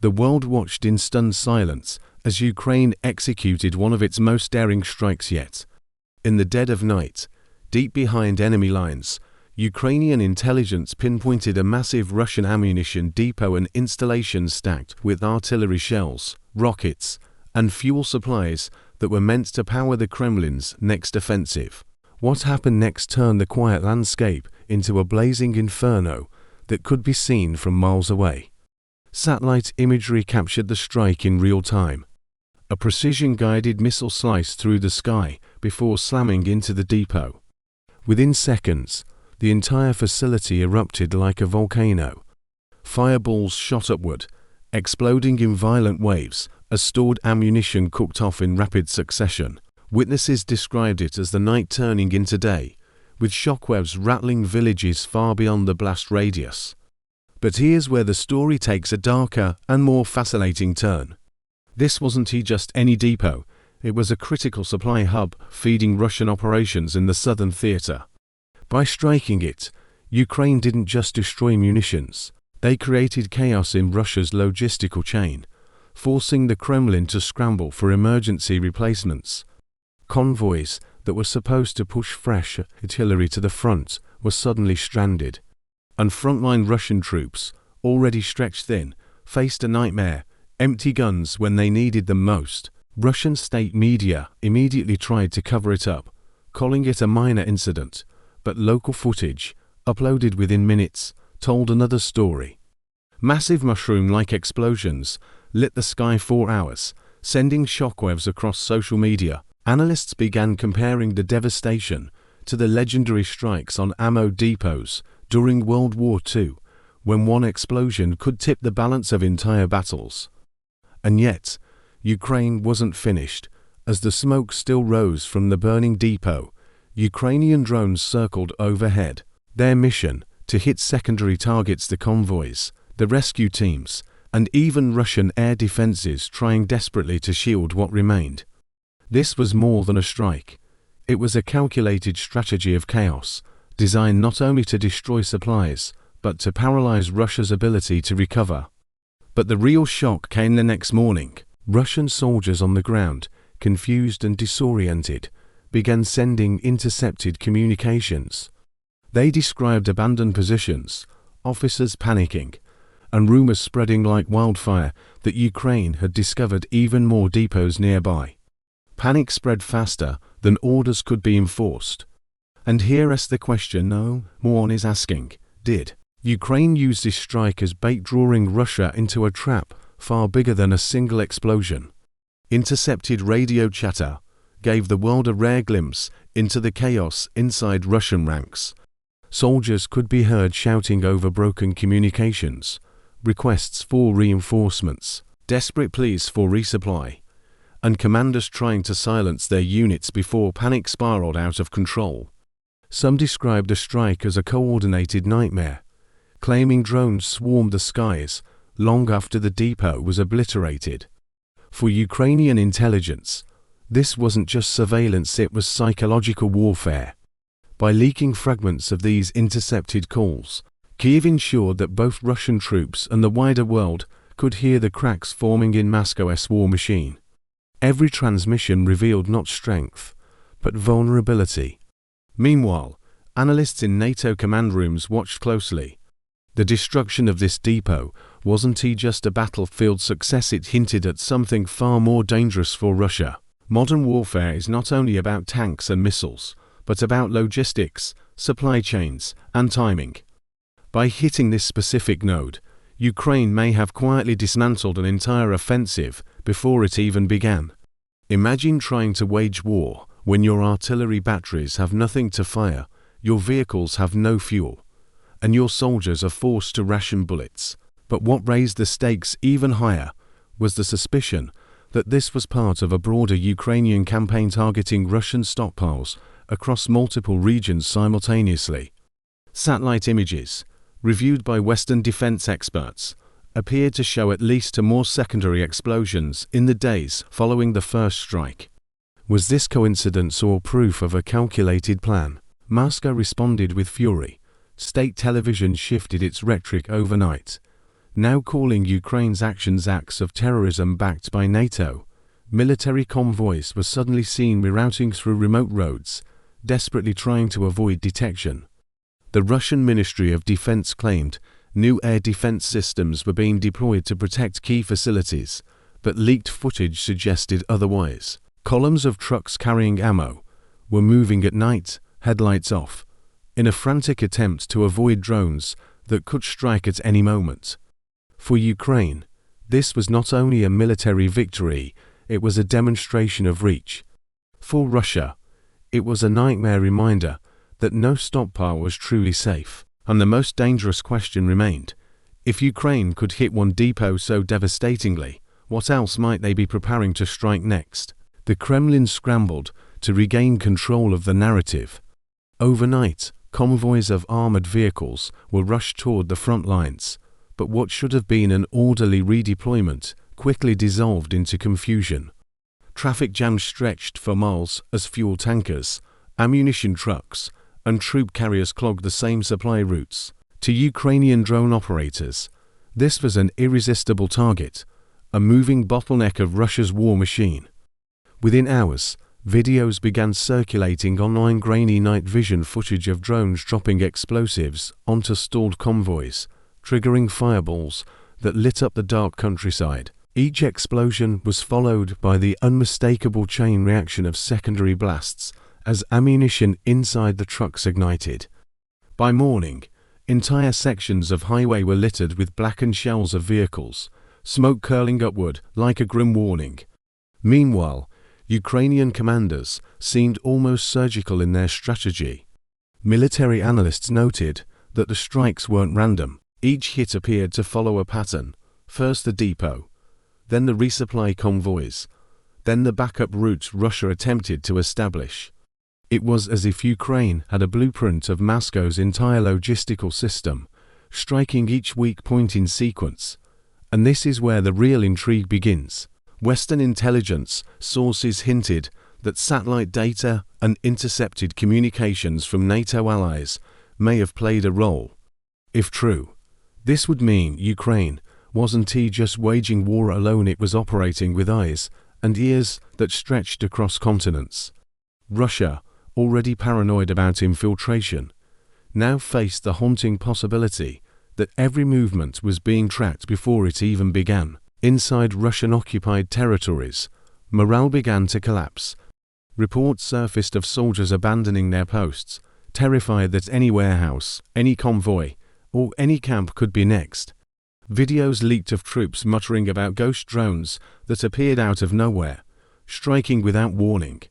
The world watched in stunned silence as Ukraine executed one of its most daring strikes yet. In the dead of night, deep behind enemy lines, Ukrainian intelligence pinpointed a massive Russian ammunition depot and installation stacked with artillery shells, rockets, and fuel supplies that were meant to power the Kremlin's next offensive. What happened next turned the quiet landscape into a blazing inferno that could be seen from miles away. Satellite imagery captured the strike in real time. A precision-guided missile sliced through the sky before slamming into the depot. Within seconds, the entire facility erupted like a volcano. Fireballs shot upward, exploding in violent waves as stored ammunition cooked off in rapid succession. Witnesses described it as the night turning into day, with shockwaves rattling villages far beyond the blast radius. But here's where the story takes a darker and more fascinating turn. This wasn't just any depot, it was a critical supply hub feeding Russian operations in the southern theater. By striking it, Ukraine didn't just destroy munitions, they created chaos in Russia's logistical chain, forcing the Kremlin to scramble for emergency replacements. Convoys that were supposed to push fresh artillery to the front were suddenly stranded. And frontline Russian troops, already stretched thin, faced a nightmare: empty guns when they needed them most. Russian state media immediately tried to cover it up, calling it a minor incident, but local footage, uploaded within minutes, told another story. Massive mushroom-like explosions lit the sky for hours, sending shockwaves across social media. Analysts began comparing the devastation to the legendary strikes on ammo depots during World War II, when one explosion could tip the balance of entire battles. And yet, Ukraine wasn't finished. As the smoke still rose from the burning depot, Ukrainian drones circled overhead. Their mission: to hit secondary targets, the convoys, the rescue teams, and even Russian air defenses trying desperately to shield what remained. This was more than a strike. It was a calculated strategy of chaos, designed not only to destroy supplies, but to paralyze Russia's ability to recover. But the real shock came the next morning. Russian soldiers on the ground, confused and disoriented, began sending intercepted communications. They described abandoned positions, officers panicking, and rumors spreading like wildfire that Ukraine had discovered even more depots nearby. Panic spread faster than orders could be enforced. And here is the question no one is asking: did Ukraine use this strike as bait, drawing Russia into a trap far bigger than a single explosion? Intercepted radio chatter gave the world a rare glimpse into the chaos inside Russian ranks. Soldiers could be heard shouting over broken communications, requests for reinforcements, desperate pleas for resupply, and commanders trying to silence their units before panic spiraled out of control. Some described the strike as a coordinated nightmare, claiming drones swarmed the skies long after the depot was obliterated. For Ukrainian intelligence, this wasn't just surveillance, it was psychological warfare. By leaking fragments of these intercepted calls, Kyiv ensured that both Russian troops and the wider world could hear the cracks forming in Moscow's war machine. Every transmission revealed not strength, but vulnerability. Meanwhile, analysts in NATO command rooms watched closely. The destruction of this depot wasn't just a battlefield success, it hinted at something far more dangerous for Russia. Modern warfare is not only about tanks and missiles, but about logistics, supply chains, and timing. By hitting this specific node, Ukraine may have quietly dismantled an entire offensive before it even began. Imagine trying to wage war when your artillery batteries have nothing to fire, your vehicles have no fuel, and your soldiers are forced to ration bullets. But what raised the stakes even higher was the suspicion that this was part of a broader Ukrainian campaign targeting Russian stockpiles across multiple regions simultaneously. Satellite images, reviewed by Western defense experts, appeared to show at least two more secondary explosions in the days following the first strike. Was this coincidence or proof of a calculated plan? Moscow responded with fury. State television shifted its rhetoric overnight. now calling Ukraine's actions acts of terrorism backed by NATO. Military convoys were suddenly seen rerouting through remote roads, desperately trying to avoid detection. The Russian Ministry of Defense claimed new air defense systems were being deployed to protect key facilities, but leaked footage suggested otherwise. Columns of trucks carrying ammo were moving at night, headlights off, in a frantic attempt to avoid drones that could strike at any moment. For Ukraine, this was not only a military victory, it was a demonstration of reach. For Russia, it was a nightmare reminder that no stockpile was truly safe. And the most dangerous question remained: if Ukraine could hit one depot so devastatingly, what else might they be preparing to strike next? The Kremlin scrambled to regain control of the narrative. Overnight, convoys of armored vehicles were rushed toward the front lines, but what should have been an orderly redeployment quickly dissolved into confusion. Traffic jams stretched for miles as fuel tankers, ammunition trucks, and troop carriers clogged the same supply routes. To Ukrainian drone operators, this was an irresistible target, a moving bottleneck of Russia's war machine. Within hours, videos began circulating online, grainy night vision footage of drones dropping explosives onto stalled convoys, triggering fireballs that lit up the dark countryside. Each explosion was followed by the unmistakable chain reaction of secondary blasts as ammunition inside the trucks ignited. By morning, entire sections of highway were littered with blackened shells of vehicles, smoke curling upward like a grim warning. Meanwhile, Ukrainian commanders seemed almost surgical in their strategy. Military analysts noted that the strikes weren't random. Each hit appeared to follow a pattern: first the depot, then the resupply convoys, then the backup routes Russia attempted to establish. It was as if Ukraine had a blueprint of Moscow's entire logistical system, striking each weak point in sequence. And this is where the real intrigue begins. Western intelligence sources hinted that satellite data and intercepted communications from NATO allies may have played a role. If true, this would mean Ukraine wasn't just waging war alone, it was operating with eyes and ears that stretched across continents. Russia, already paranoid about infiltration, now faced the haunting possibility that every movement was being tracked before it even began. Inside Russian-occupied territories, morale began to collapse. Reports surfaced of soldiers abandoning their posts, terrified that any warehouse, any convoy, or any camp could be next. Videos leaked of troops muttering about ghost drones that appeared out of nowhere, striking without warning.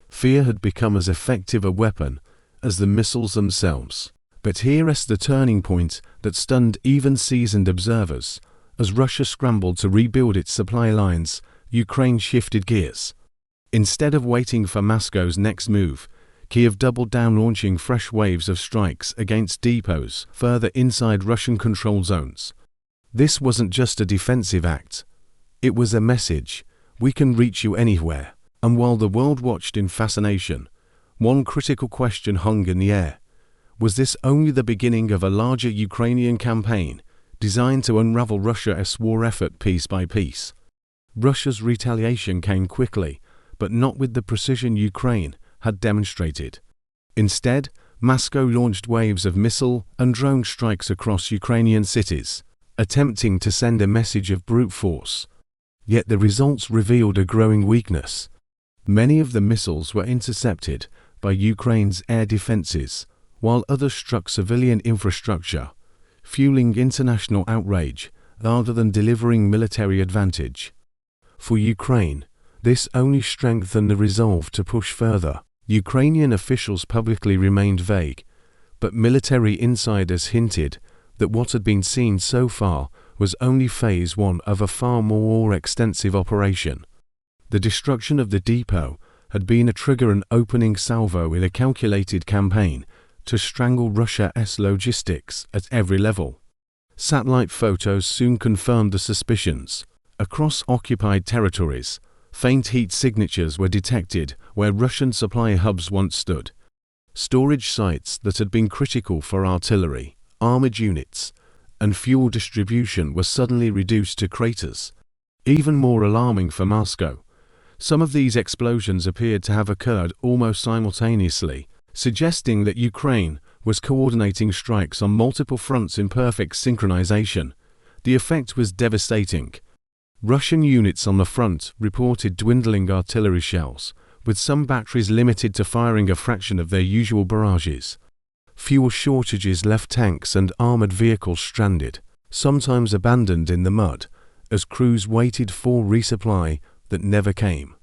Fear had become as effective a weapon as the missiles themselves. But here is the turning point that stunned even seasoned observers. As Russia scrambled to rebuild its supply lines, Ukraine shifted gears. Instead of waiting for Moscow's next move, Kiev doubled down, launching fresh waves of strikes against depots further inside Russian control zones. This wasn't just a defensive act. It was a message: we can reach you anywhere. And while the world watched in fascination, one critical question hung in the air. Was this only the beginning of a larger Ukrainian campaign designed to unravel Russia's war effort piece by piece? Russia's retaliation came quickly, but not with the precision Ukraine had demonstrated. Instead, Moscow launched waves of missile and drone strikes across Ukrainian cities, attempting to send a message of brute force. Yet the results revealed a growing weakness. Many of the missiles were intercepted by Ukraine's air defenses, while others struck civilian infrastructure, fueling international outrage rather than delivering military advantage. For Ukraine, this only strengthened the resolve to push further. Ukrainian officials publicly remained vague, but military insiders hinted that what had been seen so far was only phase one of a far more extensive operation. The destruction of the depot had been a trigger, an opening salvo in a calculated campaign to strangle Russia's logistics at every level. Satellite photos soon confirmed the suspicions. Across occupied territories, faint heat signatures were detected where Russian supply hubs once stood. Storage sites that had been critical for artillery, armored units, and fuel distribution were suddenly reduced to craters. Even more alarming for Moscow, some of these explosions appeared to have occurred almost simultaneously, suggesting that Ukraine was coordinating strikes on multiple fronts in perfect synchronization. The effect was devastating. Russian units on the front reported dwindling artillery shells, with some batteries limited to firing a fraction of their usual barrages. Fuel shortages left tanks and armored vehicles stranded, sometimes abandoned in the mud, as crews waited for resupply that never came.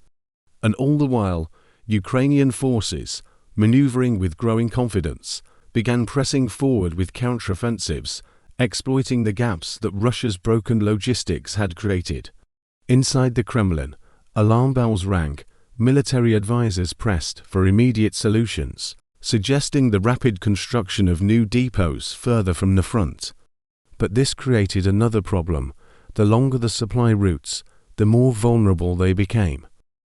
And all the while, Ukrainian forces, maneuvering with growing confidence, began pressing forward with counteroffensives, exploiting the gaps that Russia's broken logistics had created. Inside the Kremlin, alarm bells rang, military advisors pressed for immediate solutions, suggesting the rapid construction of new depots further from the front. But this created another problem. The longer the supply routes, the more vulnerable they became.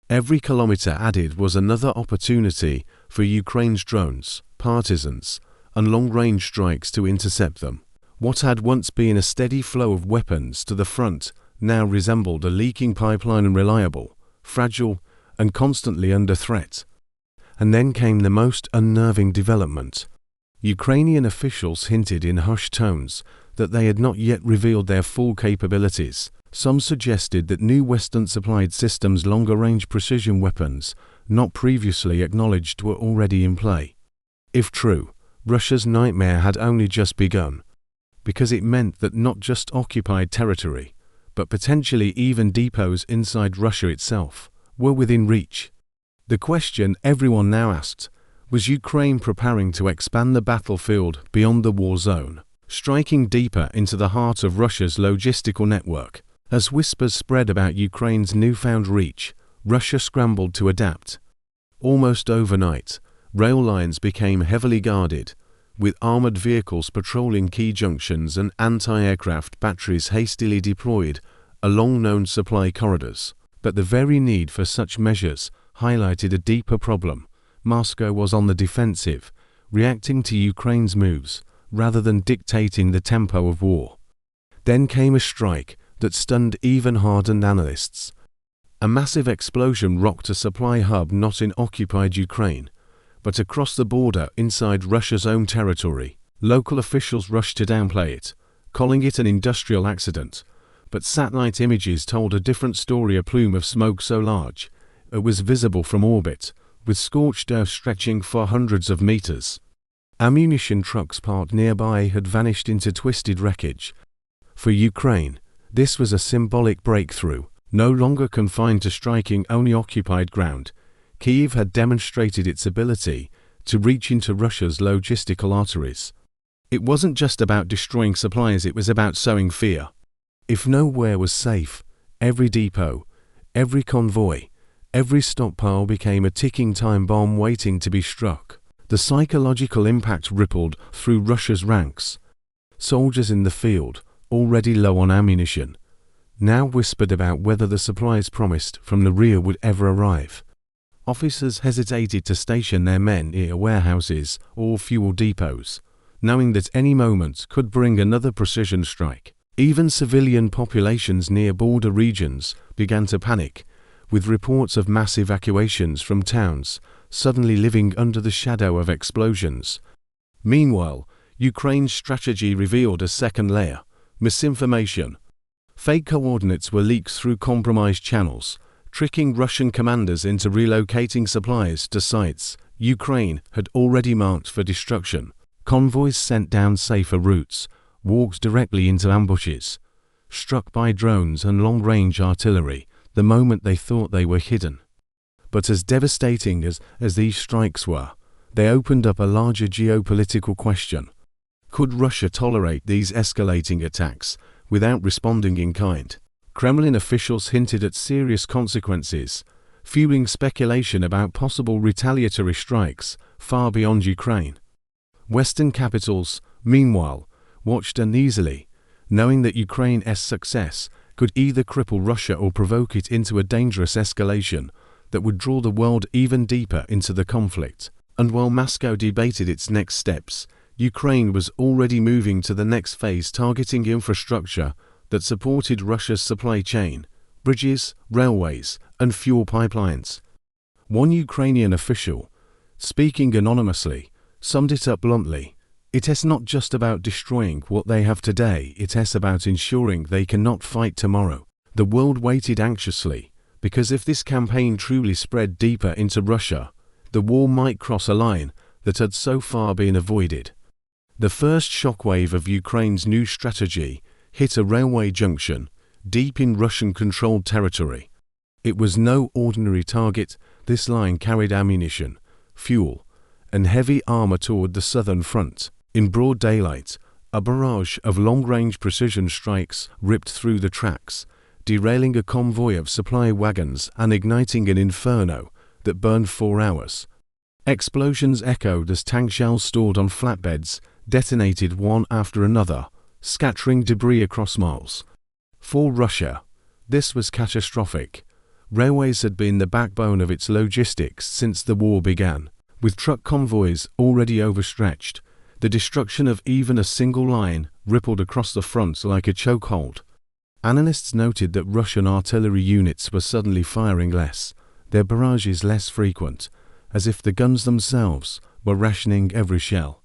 Every kilometer added was another opportunity for Ukraine's drones, partisans, and long-range strikes to intercept them. What had once been a steady flow of weapons to the front now resembled a leaking pipeline, unreliable, fragile, and constantly under threat. And then came the most unnerving development. Ukrainian officials hinted in hushed tones that they had not yet revealed their full capabilities. Some suggested that new Western-supplied systems, longer-range precision weapons, not previously acknowledged, were already in play. If true, Russia's nightmare had only just begun, because it meant that not just occupied territory, but potentially even depots inside Russia itself, were within reach. The question everyone now asked, was Ukraine preparing to expand the battlefield beyond the war zone, striking deeper into the heart of Russia's logistical network? As whispers spread about Ukraine's newfound reach, Russia scrambled to adapt. Almost overnight, rail lines became heavily guarded, with armored vehicles patrolling key junctions and anti-aircraft batteries hastily deployed along known supply corridors. But the very need for such measures highlighted a deeper problem. Moscow was on the defensive, reacting to Ukraine's moves rather than dictating the tempo of war. Then came a strike that stunned even hardened analysts. A massive explosion rocked a supply hub not in occupied Ukraine, but across the border inside Russia's own territory. Local officials rushed to downplay it, calling it an industrial accident, but satellite images told a different story. A plume of smoke so large it was visible from orbit, with scorched earth stretching for hundreds of meters. Ammunition trucks parked nearby had vanished into twisted wreckage. For Ukraine, this was a symbolic breakthrough. No longer confined to striking only occupied ground, Kyiv had demonstrated its ability to reach into Russia's logistical arteries. It wasn't just about destroying supplies, it was about sowing fear. If nowhere was safe, every depot, every convoy, every stockpile became a ticking time bomb waiting to be struck. The psychological impact rippled through Russia's ranks. Soldiers in the field, already low on ammunition, now whispered about whether the supplies promised from the rear would ever arrive. Officers hesitated to station their men near warehouses or fuel depots, knowing that any moment could bring another precision strike. Even civilian populations near border regions began to panic, with reports of mass evacuations from towns suddenly living under the shadow of explosions. Meanwhile, Ukraine's strategy revealed a second layer: misinformation. Fake coordinates were leaked through compromised channels, tricking Russian commanders into relocating supplies to sites Ukraine had already marked for destruction. Convoys sent down safer routes, walked directly into ambushes, struck by drones and long-range artillery the moment they thought they were hidden. But as devastating as these strikes were, they opened up a larger geopolitical question. Could Russia tolerate these escalating attacks without responding in kind? Kremlin officials hinted at serious consequences, fueling speculation about possible retaliatory strikes far beyond Ukraine. Western capitals, meanwhile, watched uneasily, knowing that Ukraine's success could either cripple Russia or provoke it into a dangerous escalation that would draw the world even deeper into the conflict. And while Moscow debated its next steps, Ukraine was already moving to the next phase, targeting infrastructure that supported Russia's supply chain, bridges, railways, and fuel pipelines. One Ukrainian official, speaking anonymously, summed it up bluntly: "It is not just about destroying what they have today, it is about ensuring they cannot fight tomorrow." The world waited anxiously, because if this campaign truly spread deeper into Russia, the war might cross a line that had so far been avoided. The first shockwave of Ukraine's new strategy hit a railway junction deep in Russian-controlled territory. It was no ordinary target. This line carried ammunition, fuel, and heavy armor toward the southern front. In broad daylight, a barrage of long-range precision strikes ripped through the tracks, derailing a convoy of supply wagons and igniting an inferno that burned 4 hours. Explosions echoed as tank shells stored on flatbeds detonated one after another, scattering debris across miles. For Russia, this was catastrophic. Railways had been the backbone of its logistics since the war began. With truck convoys already overstretched, the destruction of even a single line rippled across the front like a chokehold. Analysts noted that Russian artillery units were suddenly firing less, their barrages less frequent, as if the guns themselves were rationing every shell.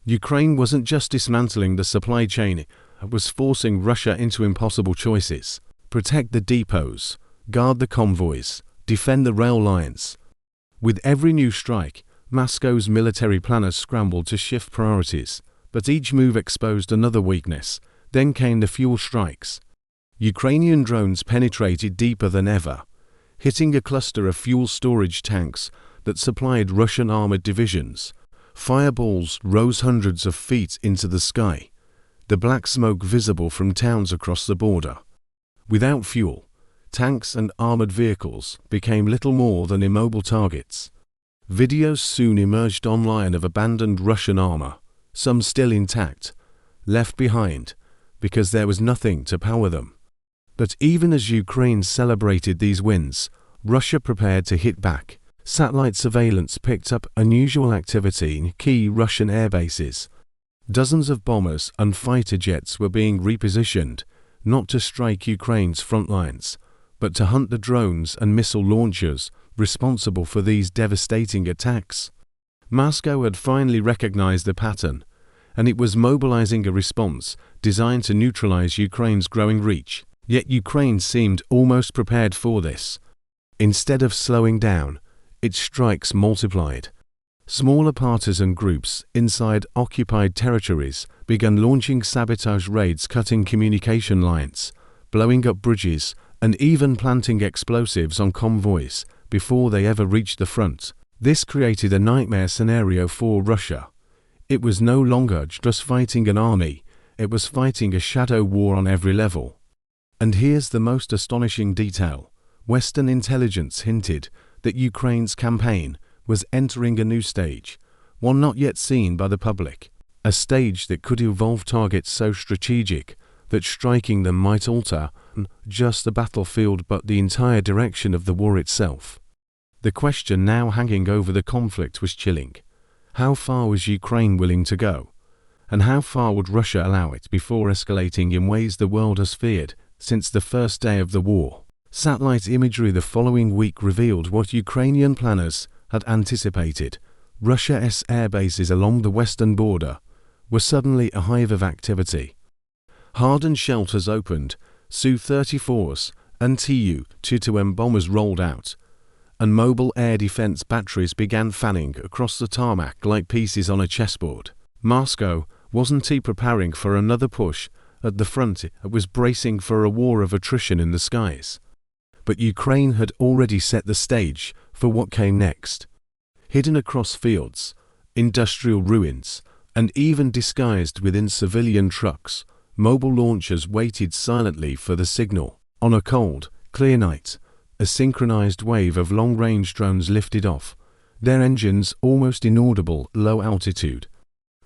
Ukraine wasn't just dismantling the supply chain, it was forcing Russia into impossible choices: protect the depots, guard the convoys, defend the rail lines. With every new strike, Moscow's military planners scrambled to shift priorities, but each move exposed another weakness. Then came the fuel strikes. Ukrainian drones penetrated deeper than ever, hitting a cluster of fuel storage tanks that supplied Russian armored divisions. Fireballs rose hundreds of feet into the sky, the black smoke visible from towns across the border. Without fuel, tanks and armored vehicles became little more than immobile targets. Videos soon emerged online of abandoned Russian armor, some still intact, left behind because there was nothing to power them. But even as Ukraine celebrated these wins, Russia prepared to hit back. Satellite surveillance picked up unusual activity in key Russian airbases. Dozens of bombers and fighter jets were being repositioned, not to strike Ukraine's front lines, but to hunt the drones and missile launchers responsible for these devastating attacks. Moscow had finally recognized the pattern, and it was mobilizing a response designed to neutralize Ukraine's growing reach. Yet Ukraine seemed almost prepared for this. Instead of slowing down, its strikes multiplied. Smaller partisan groups inside occupied territories began launching sabotage raids, cutting communication lines, blowing up bridges, and even planting explosives on convoys before they ever reached the front. This created a nightmare scenario for Russia. It was no longer just fighting an army, it was fighting a shadow war on every level. And here's the most astonishing detail. Western intelligence hinted that Ukraine's campaign was entering a new stage, one not yet seen by the public, a stage that could involve targets so strategic that striking them might alter not just the battlefield but the entire direction of the war itself. The question now hanging over the conflict was chilling. How far was Ukraine willing to go? And how far would Russia allow it before escalating in ways the world has feared since the first day of the war? Satellite imagery the following week revealed what Ukrainian planners had anticipated. Russia's air bases along the western border were suddenly a hive of activity. Hardened shelters opened, Su-34s and Tu-22M bombers rolled out, and mobile air defense batteries began fanning across the tarmac like pieces on a chessboard. Moscow wasn't preparing for another push at the front, it was bracing for a war of attrition in the skies. But Ukraine had already set the stage for what came next. Hidden across fields, industrial ruins, and even disguised within civilian trucks, mobile launchers waited silently for the signal. On a cold, clear night, a synchronized wave of long-range drones lifted off, their engines almost inaudible at low altitude.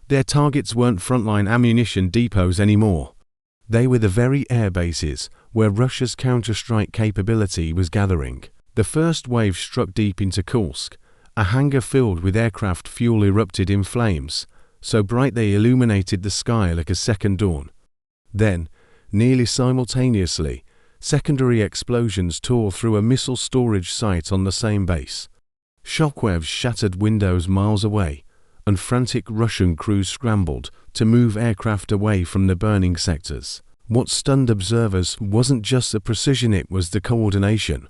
Their targets weren't frontline ammunition depots anymore. They were the very air bases where Russia's counter-strike capability was gathering. The first wave struck deep into Kursk. A hangar filled with aircraft fuel erupted in flames, so bright they illuminated the sky like a second dawn. Then, nearly simultaneously, secondary explosions tore through a missile storage site on the same base. Shockwaves shattered windows miles away, and frantic Russian crews scrambled to move aircraft away from the burning sectors. What stunned observers wasn't just the precision, it was the coordination.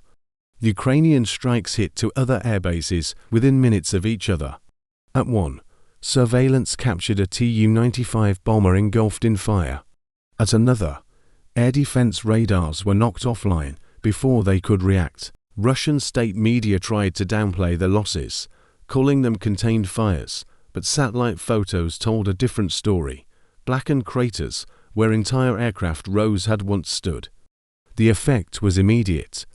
Ukrainian strikes hit to other airbases within minutes of each other. At one, surveillance captured a Tu-95 bomber engulfed in fire. At another, air defense radars were knocked offline before they could react. Russian state media tried to downplay the losses, calling them contained fires, but satellite photos told a different story. Blackened craters where entire aircraft rows had once stood. The effect was immediate.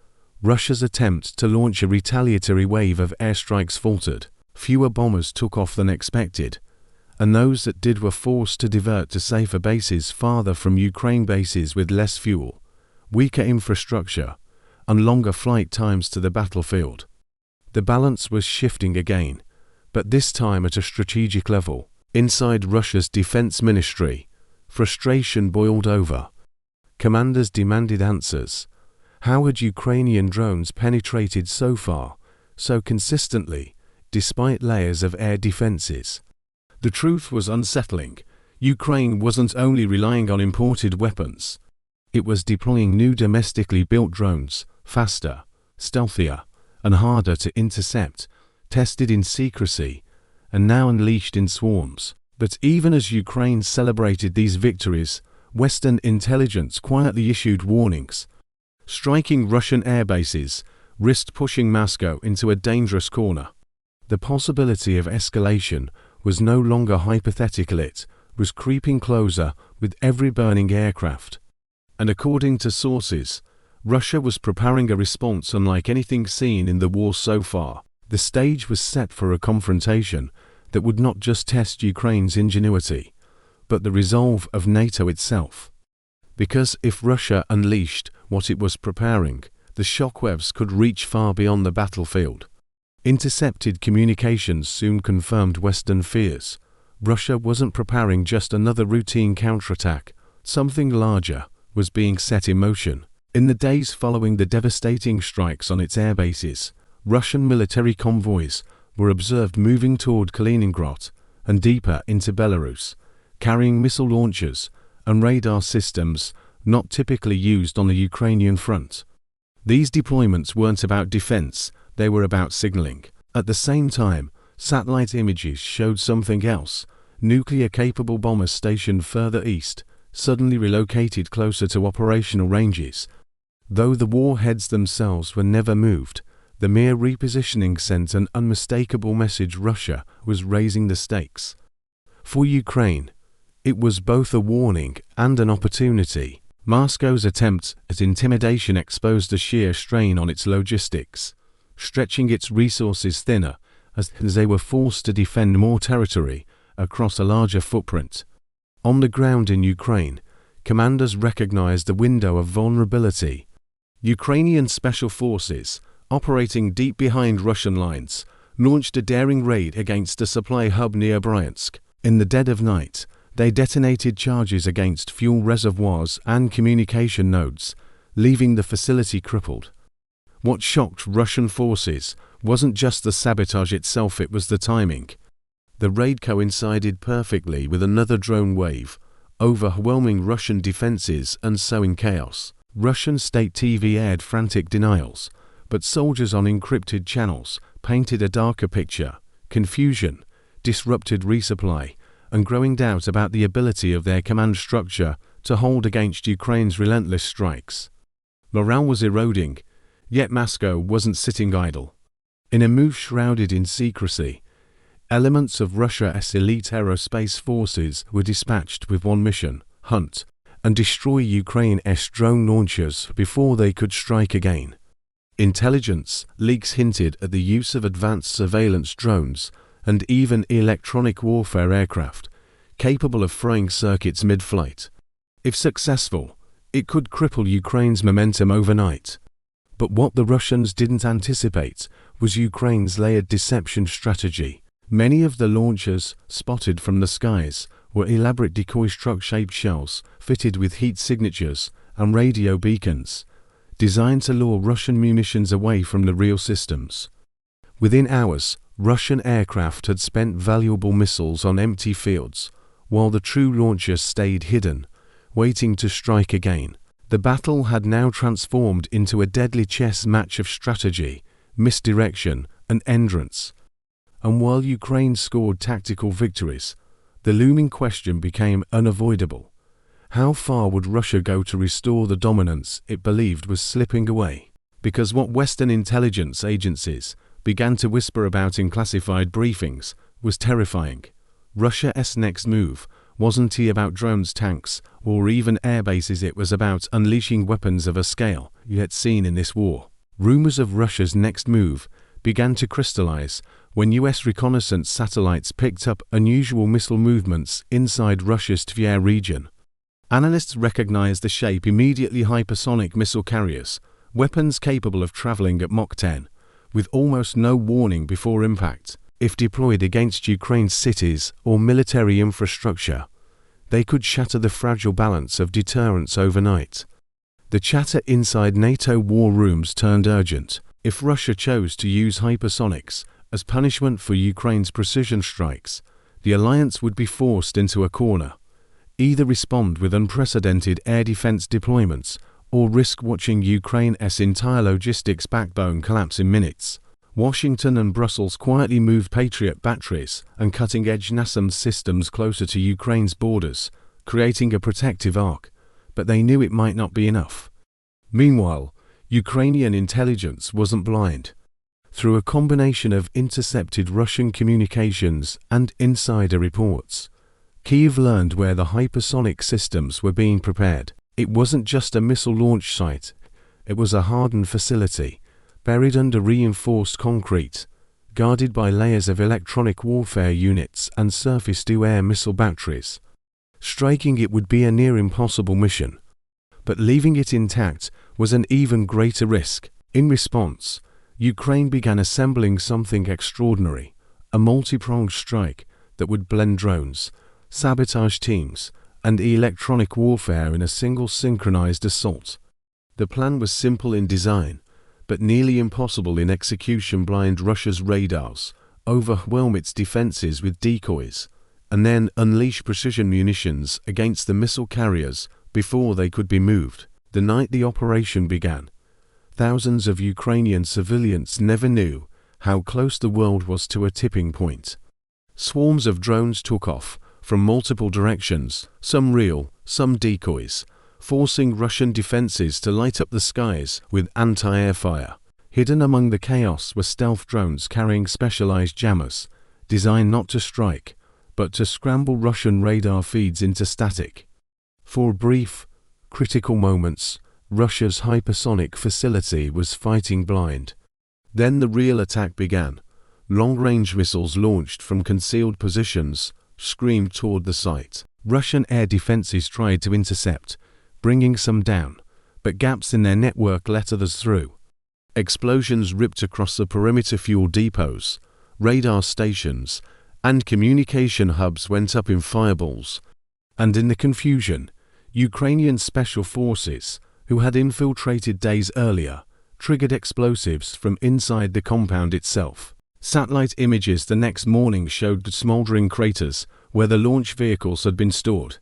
Russia's attempt to launch a retaliatory wave of airstrikes faltered. Fewer bombers took off than expected, and those that did were forced to divert to safer bases farther from Ukraine bases with less fuel, weaker infrastructure, and longer flight times to the battlefield. The balance was shifting again, but this time at a strategic level. Inside Russia's defense ministry, frustration boiled over. Commanders demanded answers. How had Ukrainian drones penetrated so far, so consistently, despite layers of air defenses? The truth was unsettling. Ukraine wasn't only relying on imported weapons. It was deploying new domestically built drones, faster, stealthier, and harder to intercept, tested in secrecy, and now unleashed in swarms. But even as Ukraine celebrated these victories, Western intelligence quietly issued warnings. Striking Russian airbases risked pushing Moscow into a dangerous corner. The possibility of escalation was no longer hypothetical, it was creeping closer with every burning aircraft. And according to sources, Russia was preparing a response unlike anything seen in the war so far. The stage was set for a confrontation that would not just test Ukraine's ingenuity, but the resolve of NATO itself. Because if Russia unleashed what it was preparing, the shockwaves could reach far beyond the battlefield. Intercepted communications soon confirmed Western fears. Russia wasn't preparing just another routine counterattack. Something larger was being set in motion. In the days following the devastating strikes on its airbases, Russian military convoys were observed moving toward Kaliningrad and deeper into Belarus, carrying missile launchers and radar systems not typically used on the Ukrainian front. These deployments weren't about defense, they were about signaling. At the same time, satellite images showed something else. Nuclear-capable bombers stationed further east suddenly relocated closer to operational ranges. Though the warheads themselves were never moved, the mere repositioning sent an unmistakable message: Russia was raising the stakes. For Ukraine, it was both a warning and an opportunity. Moscow's attempt at intimidation exposed a sheer strain on its logistics, stretching its resources thinner as they were forced to defend more territory across a larger footprint. On the ground in Ukraine, commanders recognized the window of vulnerability. Ukrainian special forces, operating deep behind Russian lines, launched a daring raid against a supply hub near Bryansk. In the dead of night, they detonated charges against fuel reservoirs and communication nodes, leaving the facility crippled. What shocked Russian forces wasn't just the sabotage itself, it was the timing. The raid coincided perfectly with another drone wave, overwhelming Russian defenses and sowing chaos. Russian state TV aired frantic denials, but soldiers on encrypted channels painted a darker picture: confusion, disrupted resupply, and growing doubt about the ability of their command structure to hold against Ukraine's relentless strikes. Morale was eroding, yet Moscow wasn't sitting idle. In a move shrouded in secrecy, elements of Russia's elite aerospace forces were dispatched with one mission: hunt and destroy Ukraine's drone launchers before they could strike again. Intelligence leaks hinted at the use of advanced surveillance drones and even electronic warfare aircraft, capable of frying circuits mid-flight. If successful, it could cripple Ukraine's momentum overnight. But what the Russians didn't anticipate was Ukraine's layered deception strategy. Many of the launchers, spotted from the skies, were elaborate decoy truck-shaped shells fitted with heat signatures and radio beacons, designed to lure Russian munitions away from the real systems. Within hours, Russian aircraft had spent valuable missiles on empty fields, while the true launchers stayed hidden, waiting to strike again. The battle had now transformed into a deadly chess match of strategy, misdirection, and endurance. And while Ukraine scored tactical victories, the looming question became unavoidable. How far would Russia go to restore the dominance it believed was slipping away? Because what Western intelligence agencies began to whisper about in classified briefings was terrifying. Russia's next move wasn't about drones, tanks, or even air bases. It was about unleashing weapons of a scale yet seen in this war. Rumors of Russia's next move began to crystallize when US reconnaissance satellites picked up unusual missile movements inside Russia's Tver region. Analysts recognized the shape immediately: hypersonic missile carriers, weapons capable of traveling at Mach 10, with almost no warning before impact. If deployed against Ukraine's cities or military infrastructure, they could shatter the fragile balance of deterrence overnight. The chatter inside NATO war rooms turned urgent. If Russia chose to use hypersonics as punishment for Ukraine's precision strikes, the alliance would be forced into a corner. Either respond with unprecedented air defense deployments or risk watching Ukraine's entire logistics backbone collapse in minutes. Washington and Brussels quietly moved Patriot batteries and cutting-edge NASAMS systems closer to Ukraine's borders, creating a protective arc, but they knew it might not be enough. Meanwhile, Ukrainian intelligence wasn't blind. Through a combination of intercepted Russian communications and insider reports, Kyiv learned where the hypersonic systems were being prepared. It wasn't just a missile launch site, it was a hardened facility, buried under reinforced concrete, guarded by layers of electronic warfare units and surface-to-air missile batteries. Striking it would be a near impossible mission, but leaving it intact was an even greater risk. In response, Ukraine began assembling something extraordinary, a multi-pronged strike that would blend drones, sabotage teams, and electronic warfare in a single synchronized assault. The plan was simple in design, but nearly impossible in execution. Blind Russia's radars, overwhelm its defenses with decoys, and then unleash precision munitions against the missile carriers before they could be moved. The night the operation began, thousands of Ukrainian civilians never knew how close the world was to a tipping point. Swarms of drones took off from multiple directions, some real, some decoys, forcing Russian defenses to light up the skies with anti-air fire. Hidden among the chaos were stealth drones carrying specialized jammers, designed not to strike, but to scramble Russian radar feeds into static. For brief, critical moments, Russia's hypersonic facility was fighting blind. Then the real attack began. Long-range missiles launched from concealed positions screamed toward the site. Russian air defenses tried to intercept, bringing some down, but gaps in their network let others through. Explosions ripped across the perimeter. Fuel depots, radar stations, and communication hubs went up in fireballs. And in the confusion, Ukrainian special forces, who had infiltrated days earlier, triggered explosives from inside the compound itself. Satellite images the next morning showed the smoldering craters where the launch vehicles had been stored.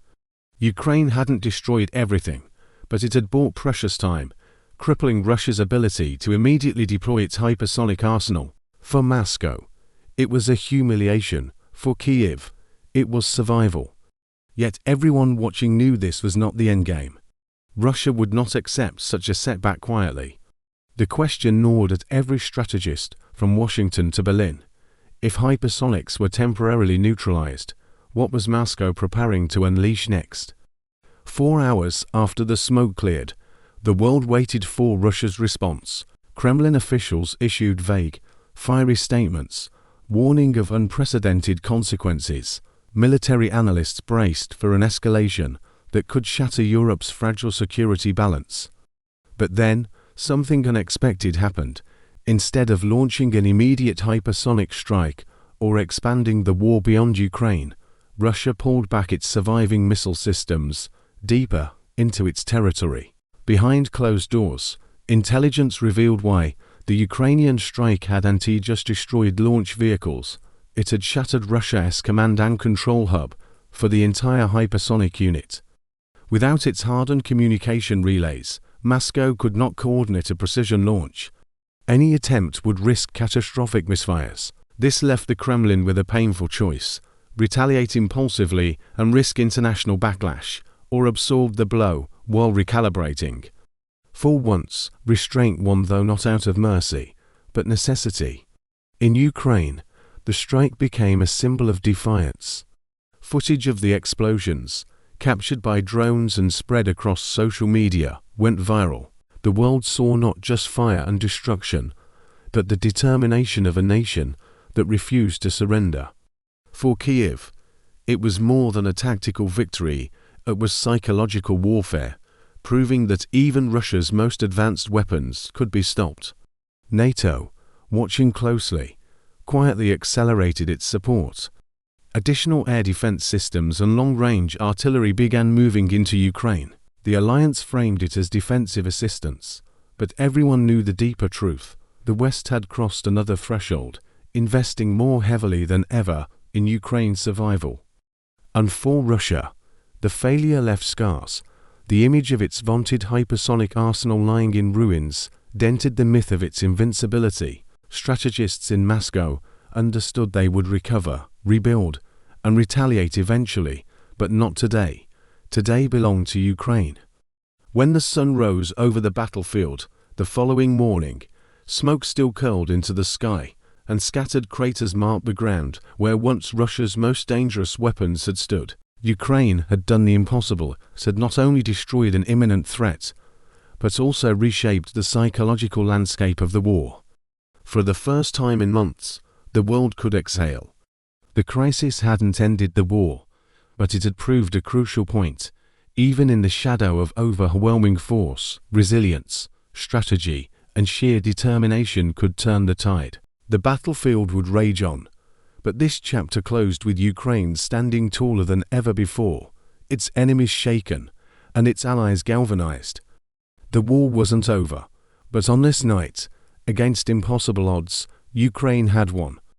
Ukraine hadn't destroyed everything, but it had bought precious time, crippling Russia's ability to immediately deploy its hypersonic arsenal. For Moscow, it was a humiliation. For Kyiv, it was survival. Yet everyone watching knew this was not the endgame. Russia would not accept such a setback quietly. The question gnawed at every strategist from Washington to Berlin. If hypersonics were temporarily neutralized, what was Moscow preparing to unleash next? 4 hours after the smoke cleared, the world waited for Russia's response. Kremlin officials issued vague, fiery statements, warning of unprecedented consequences. Military analysts braced for an escalation that could shatter Europe's fragile security balance. But then, something unexpected happened. Instead of launching an immediate hypersonic strike or expanding the war beyond Ukraine, Russia pulled back its surviving missile systems deeper into its territory. Behind closed doors, intelligence revealed why the Ukrainian strike had just destroyed launch vehicles. It had shattered Russia's command and control hub for the entire hypersonic unit. Without its hardened communication relays, Moscow could not coordinate a precision launch. Any attempt would risk catastrophic misfires. This left the Kremlin with a painful choice: retaliate impulsively and risk international backlash, or absorb the blow while recalibrating. For once, restraint won, though not out of mercy, but necessity. In Ukraine, the strike became a symbol of defiance. Footage of the explosions, captured by drones and spread across social media, went viral. The world saw not just fire and destruction, but the determination of a nation that refused to surrender. For Kyiv, it was more than a tactical victory, it was psychological warfare, proving that even Russia's most advanced weapons could be stopped. NATO, watching closely, quietly accelerated its support. Additional air defense systems and long-range artillery began moving into Ukraine. The alliance framed it as defensive assistance, but everyone knew the deeper truth. The West had crossed another threshold, investing more heavily than ever in Ukraine's survival. And for Russia, the failure left scars. The image of its vaunted hypersonic arsenal lying in ruins dented the myth of its invincibility. Strategists in Moscow understood they would recover, rebuild, and retaliate eventually, but not today. Today belonged to Ukraine. When the sun rose over the battlefield the following morning, smoke still curled into the sky, and scattered craters marked the ground where once Russia's most dangerous weapons had stood. Ukraine had done the impossible, had not only destroyed an imminent threat, but also reshaped the psychological landscape of the war. For the first time in months, the world could exhale. The crisis hadn't ended the war, but it had proved a crucial point. Even in the shadow of overwhelming force, resilience, strategy, and sheer determination could turn the tide. The battlefield would rage on, but this chapter closed with Ukraine standing taller than ever before, its enemies shaken, and its allies galvanized. The war wasn't over, but on this night, against impossible odds, Ukraine had won.